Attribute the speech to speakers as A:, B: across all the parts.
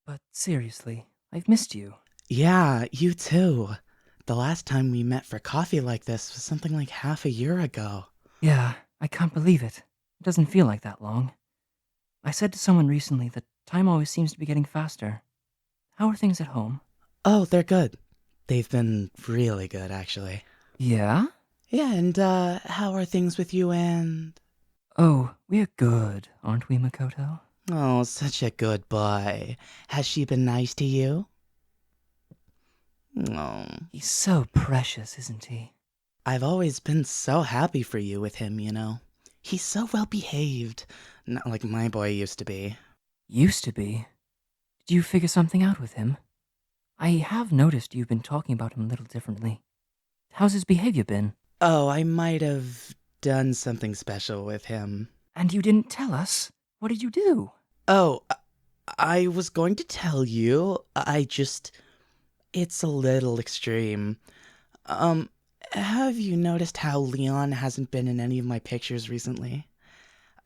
A: But seriously, I've missed you.
B: Yeah, you too. The last time we met for coffee like this was something like half a year ago.
A: Yeah, I can't believe it. It doesn't feel like that long. I said to someone recently that time always seems to be getting faster. How are things at home?
B: Oh, they're good. They've been really good, actually.
A: Yeah?
B: Yeah, and, how are things with you and...
A: Oh, we're good, aren't we, Makoto?
B: Oh, such a good boy. Has she been nice to you? Oh,
A: He's so precious, isn't he?
B: I've always been so happy for you with him, you know. He's so well behaved. Not like my boy used to be.
A: Used to be. Did you figure something out with him? I have noticed you've been talking about him a little differently. How's his behavior been?
B: Oh, I might have done something special with him.
A: And you didn't tell us? What did you do?
B: Oh, I was going to tell you. It's a little extreme. Um, have you noticed how Leon hasn't been in any of my pictures recently?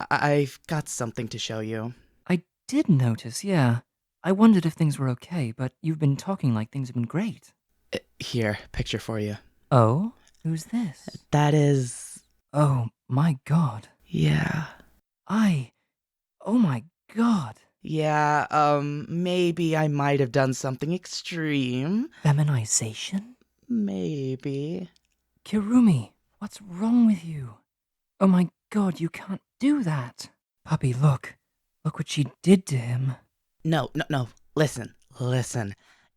B: I've got something to show you.
A: I did notice, yeah. I wondered if things were okay, but you've been talking like things have been great.
B: Here, picture for you.
A: Oh? Who's this?
B: That is...
A: Oh, my god.
B: Yeah.
A: Oh my god.
B: Yeah, maybe I might have done something extreme.
A: Feminization?
B: Maybe.
A: Kirumi, what's wrong with you? Oh my god, you can't do that. Puppy, look. Look what she did to him.
B: No. Listen.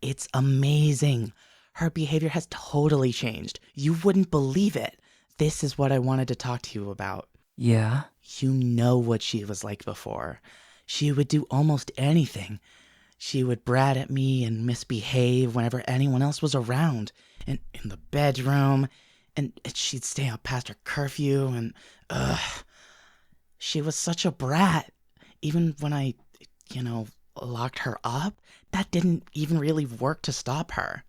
B: It's amazing. Her behavior has totally changed. You wouldn't believe it. This is what I wanted to talk to you about.
A: Yeah?
B: You know what she was like before. She would do almost anything. She would brat at me and misbehave whenever anyone else was around. And in the bedroom. And she'd stay up past her curfew and... Ugh. She was such a brat. Even when I, locked her up, that didn't even really work to stop her.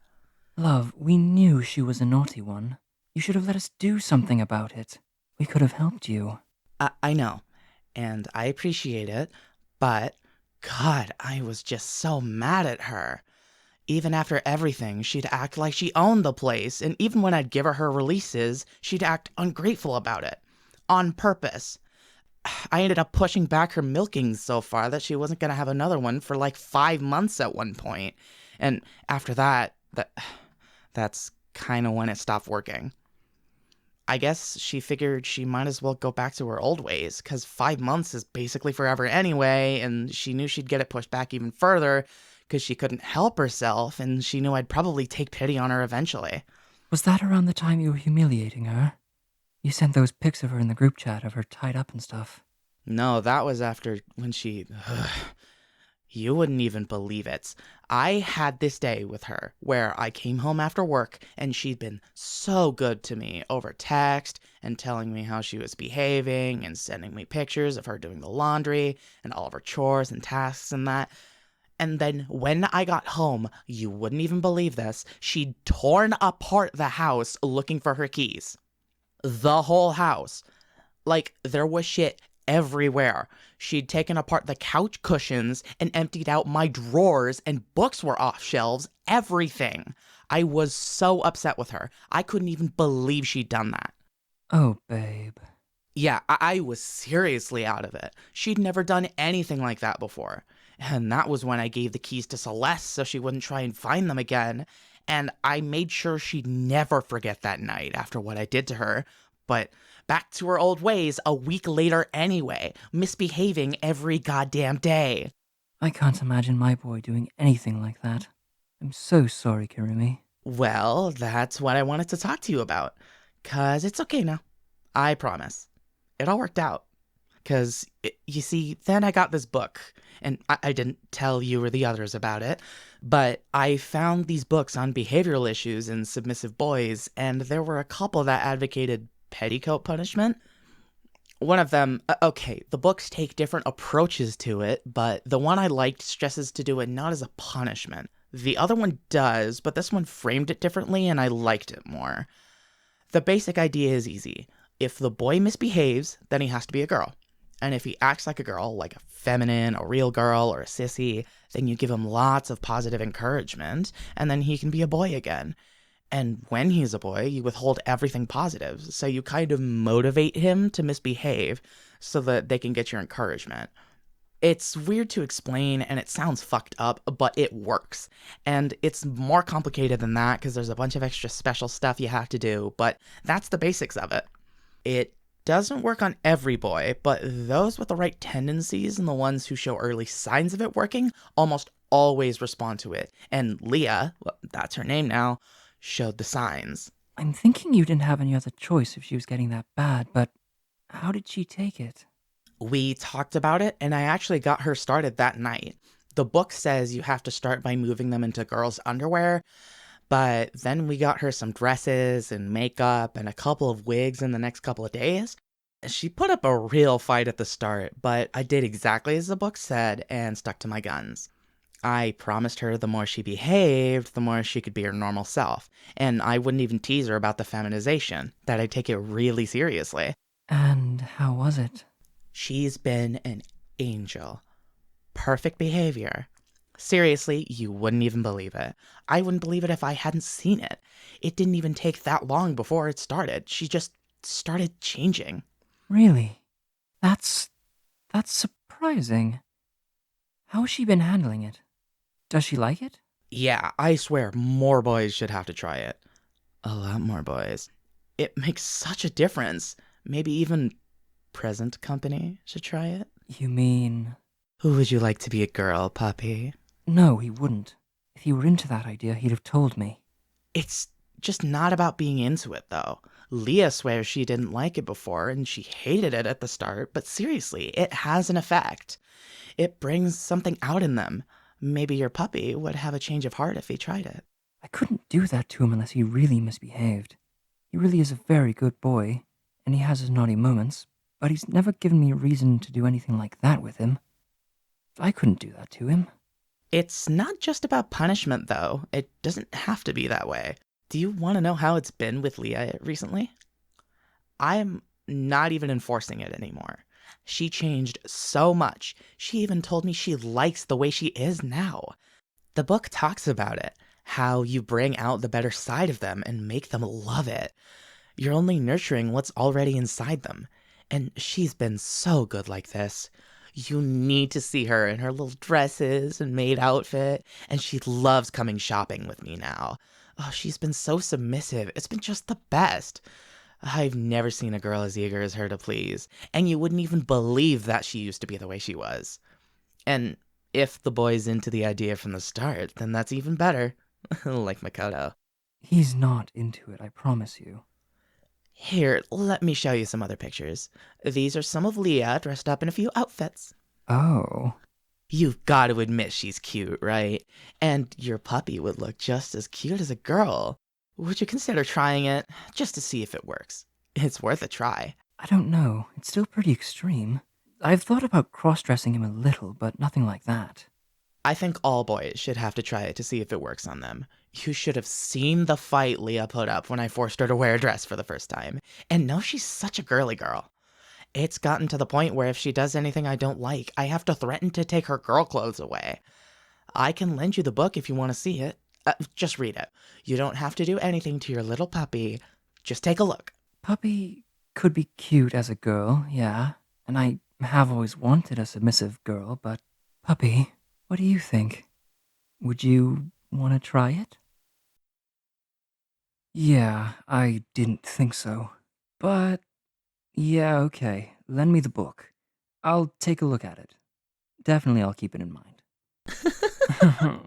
A: Love, we knew she was a naughty one. You should have let us do something about it. We could have helped you.
B: I know, and I appreciate it, but God, I was just so mad at her. Even after everything, she'd act like she owned the place, and even when I'd give her releases, she'd act ungrateful about it. On purpose. I ended up pushing back her milkings so far that she wasn't going to have another one for like 5 months at one point. And after that's kind of when it stopped working. I guess she figured she might as well go back to her old ways, because 5 months is basically forever anyway, and she knew she'd get it pushed back even further because she couldn't help herself, and she knew I'd probably take pity on her eventually.
A: Was that around the time you were humiliating her? You sent those pics of her in the group chat of her tied up and stuff.
B: No, that was after when she... You wouldn't even believe it. I had this day with her where I came home after work and she'd been so good to me over text and telling me how she was behaving and sending me pictures of her doing the laundry and all of her chores and tasks and that. And then when I got home, you wouldn't even believe this, she'd torn apart the house looking for her keys. The whole house. Like, there was shit everywhere. She'd taken apart the couch cushions and emptied out my drawers, and books were off shelves, everything. I was so upset with her. I couldn't even believe she'd done that.
A: Oh, babe.
B: Yeah, I was seriously out of it. She'd never done anything like that before. And that was when I gave the keys to Celeste so she wouldn't try and find them again. And I made sure she'd never forget that night after what I did to her. But back to her old ways a week later anyway, misbehaving every goddamn day.
A: I can't imagine my boy doing anything like that. I'm so sorry, Kirumi.
B: Well, that's what I wanted to talk to you about. 'Cause it's okay now. I promise. It all worked out. 'Cause, you see, then I got this book, and I didn't tell you or the others about it, but I found these books on behavioral issues in submissive boys, and there were a couple that advocated petticoat punishment. One of them, okay, the books take different approaches to it, but the one I liked stresses to do it not as a punishment. The other one does, but this one framed it differently, and I liked it more. The basic idea is easy. If the boy misbehaves, then he has to be a girl. And if he acts like a girl, like a feminine, a real girl, or a sissy, then you give him lots of positive encouragement, and then he can be a boy again. And when he's a boy, you withhold everything positive, so you kind of motivate him to misbehave so that they can get your encouragement. It's weird to explain and it sounds fucked up, but it works. And it's more complicated than that because there's a bunch of extra special stuff you have to do, but that's the basics of it. It doesn't work on every boy, but those with the right tendencies and the ones who show early signs of it working almost always respond to it. And Leah, well, that's her name now, showed the signs.
A: I'm thinking you didn't have any other choice if she was getting that bad, but how did she take it?
B: We talked about it, and I actually got her started that night. The book says you have to start by moving them into girls' underwear, but then we got her some dresses and makeup and a couple of wigs in the next couple of days. She put up a real fight at the start, but I did exactly as the book said and stuck to my guns. I promised her the more she behaved, the more she could be her normal self, and I wouldn't even tease her about the feminization, that I'd take it really seriously.
A: And how was it?
B: She's been an angel. Perfect behavior. Seriously, you wouldn't even believe it. I wouldn't believe it if I hadn't seen it. It didn't even take that long before it started. She just started changing.
A: Really? That's surprising. How has she been handling it? Does she like it?
B: Yeah, I swear more boys should have to try it. A lot more boys. It makes such a difference. Maybe even present company should try it.
A: You mean...
B: Who would you like to be a girl, puppy?
A: No, he wouldn't. If he were into that idea, he'd have told me.
B: It's just not about being into it, though. Leah swears she didn't like it before, and she hated it at the start, but seriously, it has an effect. It brings something out in them. Maybe your puppy would have a change of heart if he tried it.
A: I couldn't do that to him unless he really misbehaved. He really is a very good boy, and he has his naughty moments, but he's never given me a reason to do anything like that with him. I couldn't do that to him.
B: It's not just about punishment, though. It doesn't have to be that way. Do you want to know how it's been with Leah recently? I'm not even enforcing it anymore. She changed so much. She even told me she likes the way she is now. The book talks about it, how you bring out the better side of them and make them love it. You're only nurturing what's already inside them. And she's been so good like this. You need to see her in her little dresses and maid outfit, and she loves coming shopping with me now. Oh, she's been so submissive. It's been just the best. I've never seen a girl as eager as her to please, and you wouldn't even believe that she used to be the way she was. And if the boy's into the idea from the start, then that's even better. Like Makoto.
A: He's not into it, I promise you.
B: Here, let me show you some other pictures. These are some of Leah dressed up in a few outfits.
A: Oh.
B: You've got to admit she's cute, right? And your puppy would look just as cute as a girl. Would you consider trying it, just to see if it works? It's worth a try.
A: I don't know. It's still pretty extreme. I've thought about cross-dressing him a little, but nothing like that.
B: I think all boys should have to try it to see if it works on them. You should have seen the fight Leah put up when I forced her to wear a dress for the first time. And no, she's such a girly girl. It's gotten to the point where if she does anything I don't like, I have to threaten to take her girl clothes away. I can lend you the book if you want to see it. Just read it. You don't have to do anything to your little puppy. Just take a look.
A: Puppy could be cute as a girl, yeah. And I have always wanted a submissive girl, but... Puppy, what do you think? Would you want to try it? Yeah, I didn't think so. But... yeah, okay. Lend me the book. I'll take a look at it. Definitely I'll keep it in mind.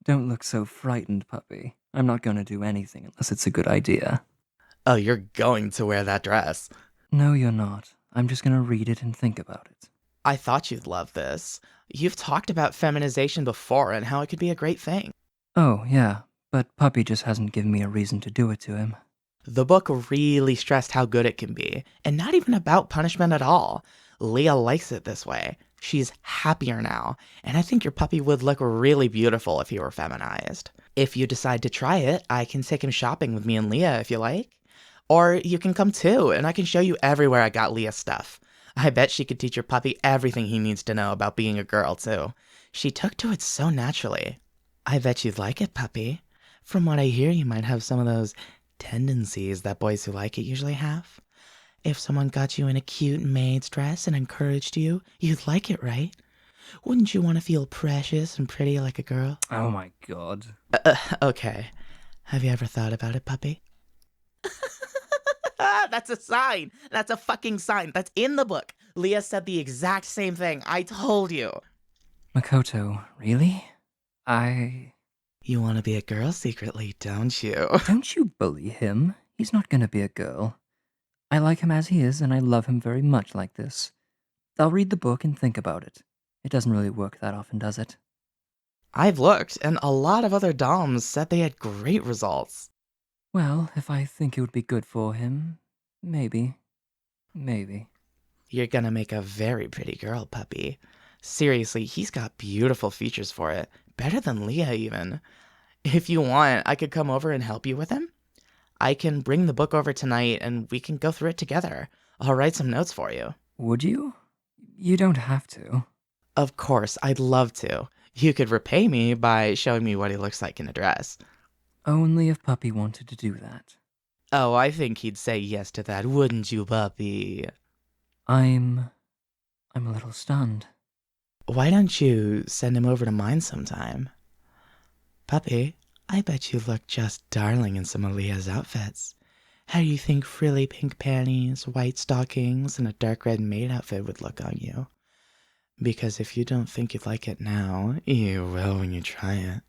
A: Don't look so frightened, puppy. I'm not going to do anything unless it's a good idea.
B: Oh, you're going to wear that dress.
A: No, you're not. I'm just going to read it and think about it.
B: I thought you'd love this. You've talked about feminization before and how it could be a great thing.
A: Oh, yeah, but Puppy just hasn't given me a reason to do it to him.
B: The book really stressed how good it can be, and not even about punishment at all. Leah likes it this way. She's happier now, and I think your puppy would look really beautiful if he were feminized. If you decide to try it, I can take him shopping with me and Leah if you like. Or you can come too, and I can show you everywhere I got Leah's stuff. I bet she could teach your puppy everything he needs to know about being a girl, too. She took to it so naturally. I bet you'd like it, puppy. From what I hear, you might have some of those tendencies that boys who like it usually have. If someone got you in a cute maid's dress and encouraged you, you'd like it, right? Wouldn't you want to feel precious and pretty like a girl?
A: Oh my god.
B: Okay. Have you ever thought about it, puppy? That's a sign. That's a fucking sign. That's in the book. Leah said the exact same thing. I told you.
A: Makoto, really?
B: You want to be a girl secretly, don't you?
A: Don't you bully him. He's not gonna be a girl. I like him as he is, and I love him very much like this. I'll read the book and think about it. It doesn't really work that often, does it?
B: I've looked, and a lot of other DOMs said they had great results.
A: Well, if I think it would be good for him, maybe. Maybe.
B: You're gonna make a very pretty girl, puppy. Seriously, he's got beautiful features for it. Better than Leah, even. If you want, I could come over and help you with him. I can bring the book over tonight and we can go through it together. I'll write some notes for you.
A: Would you? You don't have to.
B: Of course, I'd love to. You could repay me by showing me what he looks like in a dress.
A: Only if Puppy wanted to do that.
B: Oh, I think he'd say yes to that, wouldn't you, puppy?
A: I'm a little stunned.
B: Why don't you send him over to mine sometime? Puppy, I bet you look just darling in some of Leah's outfits. How do you think frilly pink panties, white stockings, and a dark red maid outfit would look on you? Because if you don't think you'd like it now, you will when you try it.